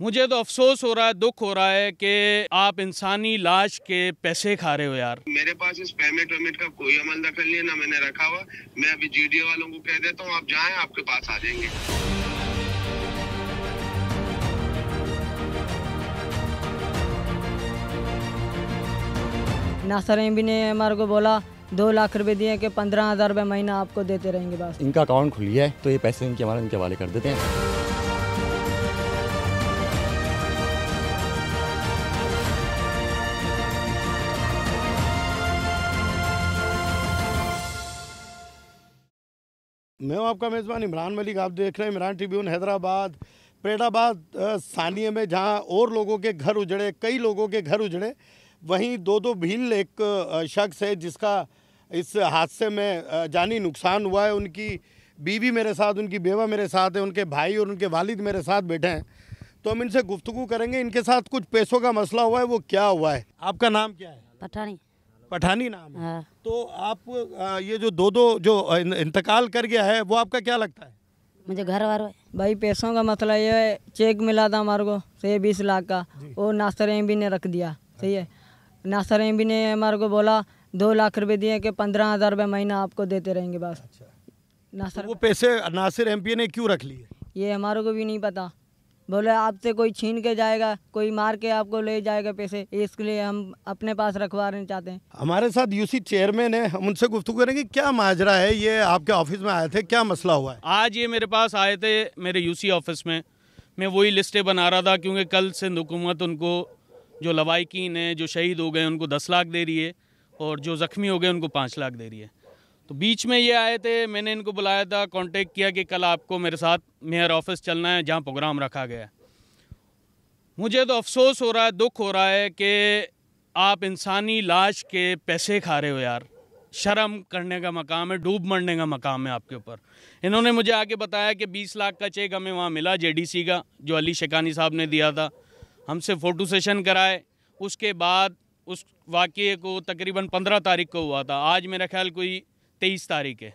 मुझे तो अफसोस हो रहा है, दुख हो रहा है कि आप इंसानी लाश के पैसे खा रहे हो यार। मेरे पास इस पेमेंट वेमेंट का कोई अमल दखल नहीं है, ना मैंने रखा हुआ। मैं अभी जीडीए वालों को कह देता हूँ, आप जाएं, आपके पास आ जाएंगे। नासिर एमपी ने हमारे को बोला 2 लाख रुपए दिए कि 15,000 रुपये महीना आपको देते रहेंगे। बस इनका अकाउंट खुल गया है तो ये पैसे इनके हवाले कर देते हैं। मैं हूं आपका मेज़बान इमरान मलिक। आप देख रहे हैं इमरान ट्रिब्यून। हैदराबाद पेड़ाबाद सानिया में जहां और लोगों के घर उजड़े, कई लोगों के घर उजड़े, वहीं दो भील एक शख्स है जिसका इस हादसे में जानी नुकसान हुआ है। उनकी बीवी मेरे साथ, उनकी बेवा मेरे साथ है, उनके भाई और उनके वालिद मेरे साथ बैठे हैं। तो हम इनसे गुफ्तगू करेंगे। इनके साथ कुछ पैसों का मसला हुआ है, वो क्या हुआ है। आपका नाम क्या है? पठानी। पठानी नाम है। हाँ। तो आप ये जो दो जो इंतकाल कर गया है वो आपका क्या लगता है? मुझे घर वार भाई पैसों का मसला ये है, चेक मिला था हमारे को से 20 लाख का, वो नासिर एमपी ने रख दिया। सही है, नासिर एमपी ने हमारे को बोला 2 लाख रुपए दिए कि 15,000 रुपये महीना आपको देते रहेंगे। बस नासिर, तो वो पैसे नासिर एमपी ने क्यों रख लिए ये हमारे को भी नहीं पता। बोले आपसे कोई छीन के जाएगा, कोई मार के आपको ले जाएगा पैसे, इसके लिए हम अपने पास रखवाना चाहते हैं। हमारे साथ यूसी चेयरमैन है, हम उनसे गुफ्तगू करेंगे। क्या माजरा है, ये आपके ऑफिस में आए थे, क्या मसला हुआ है? आज ये मेरे पास आए थे मेरे यूसी ऑफिस में। मैं वही लिस्टें बना रहा था क्योंकि कल सिंध हुकूमत उनको जो लवाकिन है, जो शहीद हो गए, उनको 10 लाख दे रही है और जो ज़ख्मी हो गए उनको 5 लाख दे रही है। तो बीच में ये आए थे, मैंने इनको बुलाया था, कांटेक्ट किया कि कल आपको मेरे साथ मेयर ऑफिस चलना है जहां प्रोग्राम रखा गया है। मुझे तो अफसोस हो रहा है, दुख हो रहा है कि आप इंसानी लाश के पैसे खा रहे हो यार। शर्म करने का मकाम है, डूब मरने का मकाम है आपके ऊपर। इन्होंने मुझे आके बताया कि 20 लाख का चेक हमें वहाँ मिला जेडीसी का, जो अली शेखानी साहब ने दिया था। हमसे फ़ोटो सेशन कराए। उसके बाद उस वाक़े को तकरीबन 15 तारीख को हुआ था, आज मेरा ख्याल कोई 23 तारीख है।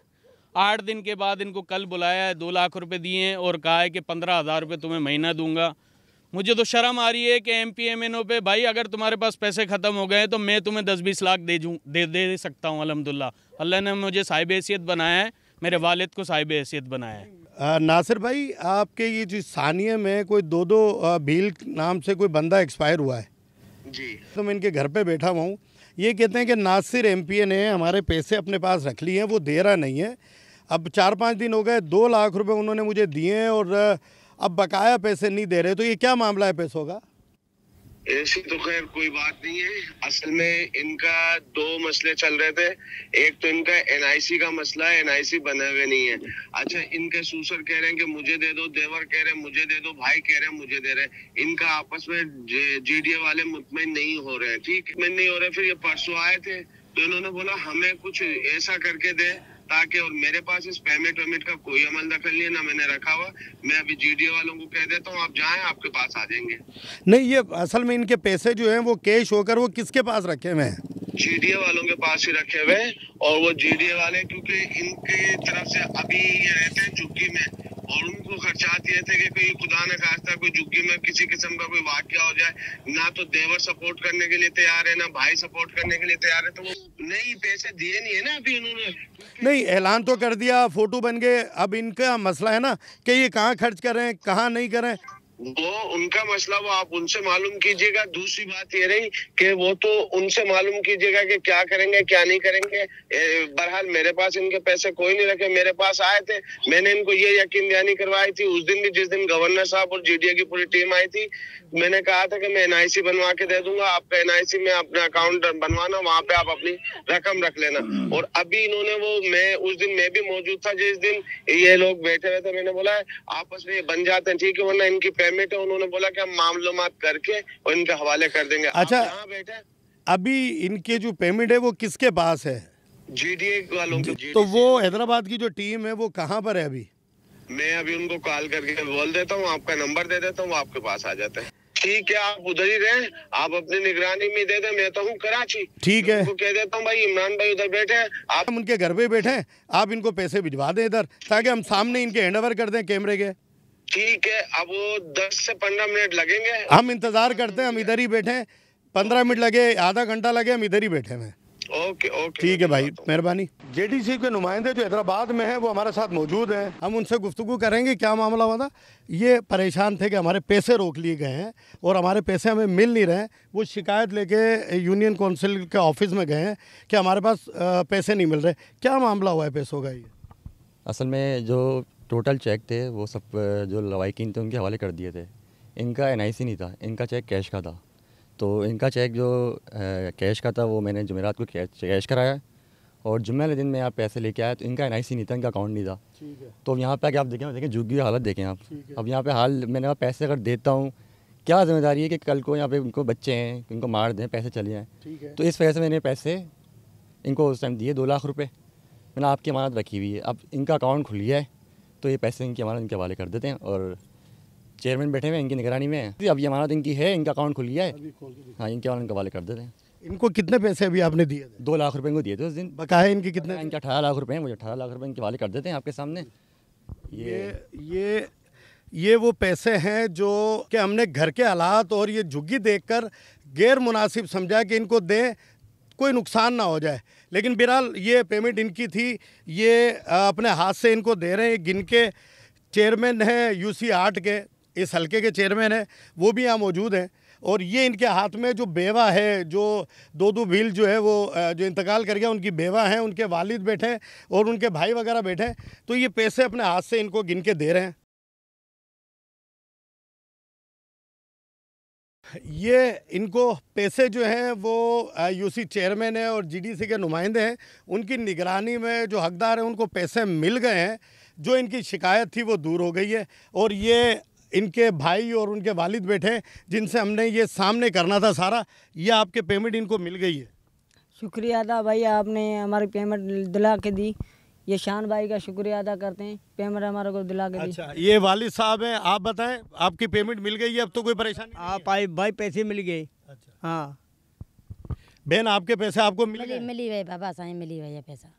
8 दिन के बाद इनको कल बुलाया है, 2 लाख रुपए दिए हैं और कहा है कि 15,000 रुपये तुम्हें महीना दूंगा। मुझे तो शर्म आ रही है कि MPMNO पे, भाई अगर तुम्हारे पास पैसे ख़त्म हो गए तो मैं तुम्हें 10-20 लाख दे सकता हूँ। अल्हम्दुलिल्लाह अल्लाह ने मुझे साहिब हैसियत बनाया है, मेरे वालिद को साहिब हैसियत बनाया है। नासिर भाई, आपके ये जो सानिया में कोई दो भील नाम से कोई बंदा एक्सपायर हुआ है जी। तो मैं इनके घर पे बैठा हुआ हूँ। ये कहते हैं कि नासिर एमपी ने हमारे पैसे अपने पास रख लिए हैं, वो दे रहा नहीं है। अब 4-5 दिन हो गए, 2 लाख रुपए उन्होंने मुझे दिए हैं और अब बकाया पैसे नहीं दे रहे। तो ये क्या मामला है पैसों का? ऐसी तो खैर कोई बात नहीं है। असल में इनका 2 मसले चल रहे थे। एक तो इनका NIC का मसला है, NIC बने हुए नहीं है। अच्छा, इनके सूसर कह रहे हैं कि मुझे दे दो, देवर कह रहे हैं मुझे दे दो, भाई कह रहे हैं मुझे दे रहे हैं। इनका आपस में जीडीए वाले मुतमईन नहीं हो रहे हैं। ठीक नहीं हो रहे। फिर ये परसों आए थे तो इन्होंने बोला हमें कुछ ऐसा करके दे ताकि, और मेरे पास इस पेमेंट वेमेंट का कोई अमल दखल नहीं है, ना मैंने रखा हुआ। मैं अभी जीडीए वालों को कह देता हूँ, आप जाएं, आपके पास आ जाएंगे। नहीं, ये असल में इनके पैसे जो हैं वो कैश होकर वो किसके पास रखे हुए हैं? जीडीए वालों के पास ही रखे हुए हैं। और वो जीडीए वाले क्योंकि इनके तरफ से अभी ये रहते हैं झुग्गी में, और उनको खर्चात ये थे कि कोई खुदा न खास्ता कोई झुग्गी में किसी किस्म का कोई वाकया हो जाए, ना तो देवर सपोर्ट करने के लिए तैयार है, ना भाई सपोर्ट करने के लिए तैयार है। तो वो नहीं, पैसे दिए नहीं है ना अभी उन्होंने। नहीं, ऐलान तो कर दिया, फोटो बन गए। अब इनका मसला है ना कि ये कहाँ खर्च करें, कहाँ नहीं करें। वो उनका मसला, वो आप उनसे मालूम कीजिएगा। दूसरी बात ये रही कि वो तो उनसे मालूम कीजिएगा कि क्या करेंगे क्या नहीं करेंगे। बहरहाल मेरे पास इनके पैसे कोई नहीं रखे। मेरे पास आए थे, मैंने इनको ये यकीन दहानी करवाई थी उस दिन भी, जिस दिन गवर्नर साहब और जीडीए की पूरी टीम आई थी। मैंने कहा था कि मैं NIC बनवा के दे दूंगा, आपका NIC में अपना अकाउंट बनवाना, वहाँ पे आप अपनी रकम रख लेना। और अभी इन्होंने वो, मैं उस दिन मैं भी मौजूद था जिस दिन ये लोग बैठे हुए थे। मैंने बोला आपस में बन जाते हैं, ठीक है, वरना इनकी पेमेंट है। उन्होंने बोला कि हम मामलूमात करके और इनके हवाले कर देंगे। अच्छा, बैठे अभी इनके जो पेमेंट है वो किसके पास है? जीडीए वालों के। तो वो हैदराबाद की जो टीम है वो कहाँ पर है अभी? मैं अभी उनको कॉल करके बोल देता हूँ, आपका नंबर दे देता हूँ, वो आपके पास आ जाते हैं। ठीक है, आप उधर ही रहें, आप अपनी निगरानी में दे दें। मैं तो हूँ कराची। ठीक है, उनको कह देता हूँ भाई इमरान भाई उधर बैठे हैं, आप हम उनके घर पे बैठे हैं, आप इनको पैसे भिजवा दें इधर, ताकि हम सामने इनके हैंड ओवर कर दें कैमरे के। ठीक है, अब वो 10 से 15 मिनट लगेंगे। हम इंतजार करते हैं, हम इधर ही बैठे हैं। 15 मिनट लगे, आधा घंटा लगे, हम इधर ही बैठे हैं। ओके ओके, ठीक है भाई, मेहरबानी। जेडीसी के नुमाइंदे जो हैदराबाद में हैं वो हमारे साथ मौजूद हैं। हम उनसे गुफ्तगू करेंगे क्या मामला हुआ था। ये परेशान थे कि हमारे पैसे रोक लिए गए हैं और हमारे पैसे हमें मिल नहीं रहे हैं। वो शिकायत लेके यूनियन काउंसिल के ऑफिस में गए हैं कि हमारे पास पैसे नहीं मिल रहे। क्या मामला हुआ है पैसों का? ये असल में जो टोटल चेक थे वो सब जो लवाकिन थे उनके हवाले कर दिए थे। इनका NIC नहीं था, इनका चेक कैश का था। तो इनका चेक जो कैश का था वो मैंने जुमेरात को कैश कराया और जुम्मे वाले दिन मैं यहाँ पैसे लेके आया तो इनका NIC नहीं था, इनका अकाउंट नहीं था। ठीक है। तो यहाँ पे आके आप देखें झुग्गी की हालत देखें आप। अब यहाँ पे हाल मैंने पैसे अगर देता हूँ, क्या जिम्मेदारी है कि कल को यहाँ पे उनको बच्चे हैं, इनको मार दें, पैसे चले जाएँ। तो इस वजह से मैंने पैसे इनको उस टाइम दिए 2 लाख रुपये। मैंने आपकी अमानत रखी हुई है। अब इनका अकाउंट खुल गया है तो ये पैसे इनकी अमानत इनके हवाले कर देते हैं और चेयरमैन बैठे हुए हैं, इनकी निगरानी में है। अब ये अमानत इनकी है, इनका अकाउंट खुल गया है। हाँ, इनके हवाले कर देते हैं। इनको कितने पैसे अभी आपने दिए थे? 2 लाख रुपए इनको दिए थे उस दिन। बकाया इनके कितने? इनके 18 लाख रुपए हैं। मुझे 18 लाख रुपए इनके हवाले कर देते हैं आपके सामने। ये वो पैसे हैं जो कि हमने घर के हालात और ये झुग्गी देखकर गैर मुनासिब समझा कि इनको दें, कोई नुकसान ना हो जाए। लेकिन बहरहाल ये पेमेंट इनकी थी, ये अपने हाथ से इनको दे रहे हैं। गिन के चेयरमैन हैं UC 8 के, इस हलके के चेयरमैन हैं, वो भी यहाँ मौजूद हैं। और ये इनके हाथ में जो बेवा है, जो दो भील जो है वो जो इंतकाल कर गया, उनकी बेवा हैं, उनके वालिद बैठे हैं और उनके भाई वगैरह बैठे हैं। तो ये पैसे अपने हाथ से इनको गिन के दे रहे हैं। ये इनको पैसे जो हैं वो UC चेयरमैन है और GDC के नुमाइंदे हैं, उनकी निगरानी में जो हकदार हैं उनको पैसे मिल गए हैं। जो इनकी शिकायत थी वो दूर हो गई है और ये इनके भाई और उनके वालिद बैठे हैं जिनसे हमने ये सामने करना था सारा, ये आपके पेमेंट इनको मिल गई है। शुक्रिया अदा भाई, आपने हमारी पेमेंट दिला के दी। ये शान भाई का शुक्रिया अदा करते हैं, पेमेंट हमारे को दिला के दी। अच्छा, ये वालिद साहब हैं, आप बताएं, आपकी पेमेंट मिल गई है, अब तो कोई परेशानी नहीं है? आप आई भाई, पैसे मिल गए। अच्छा हाँ बहन, आपके पैसे आपको मिल गए? मिली भाई बाबा साईं, मिली भाई पैसा।